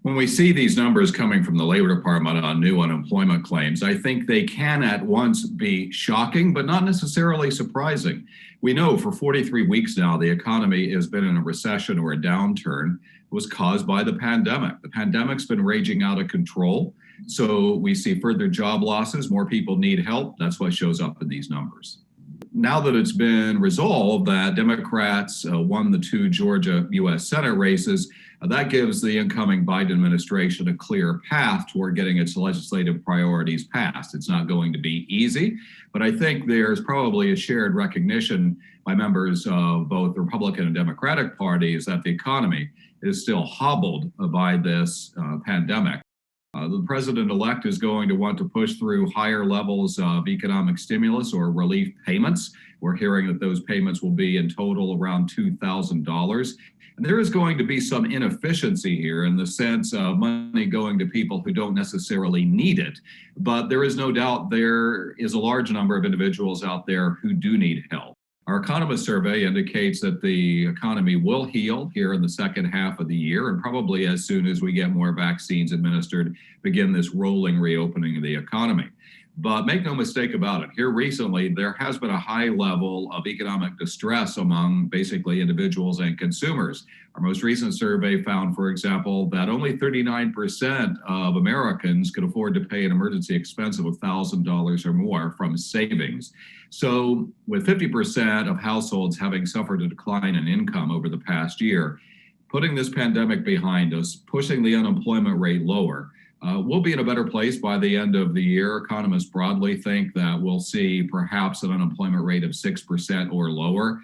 When we see these numbers coming from the Labor Department on new unemployment claims, I think they can at once be shocking, but not necessarily surprising. We know for 43 weeks now, the economy has been in a recession or a downturn. It was caused by the pandemic. The pandemic's been raging out of control. So we see further job losses. More people need help. That's what shows up in these numbers. Now that it's been resolved that Democrats won the two Georgia U.S. Senate races, that gives the incoming Biden administration a clear path toward getting its legislative priorities passed. It's not going to be easy, but I think there's probably a shared recognition by members of both the Republican and Democratic parties that the economy is still hobbled by this pandemic. The president-elect is going to want to push through higher levels of economic stimulus or relief payments. We're hearing that those payments will be in total around $2,000. And there is going to be some inefficiency here in the sense of money going to people who don't necessarily need it. But there is no doubt there is a large number of individuals out there who do need help. Our economist survey indicates that the economy will heal here in the second half of the year, and probably as soon as we get more vaccines administered, begin this rolling reopening of the economy. But make no mistake about it, here recently, there has been a high level of economic distress among basically individuals and consumers. Our most recent survey found, for example, that only 39% of Americans could afford to pay an emergency expense of $1,000 or more from savings. So with 50% of households having suffered a decline in income over the past year, putting this pandemic behind us, pushing the unemployment rate lower, we'll be in a better place by the end of the year. Economists broadly think that we'll see perhaps an unemployment rate of 6% or lower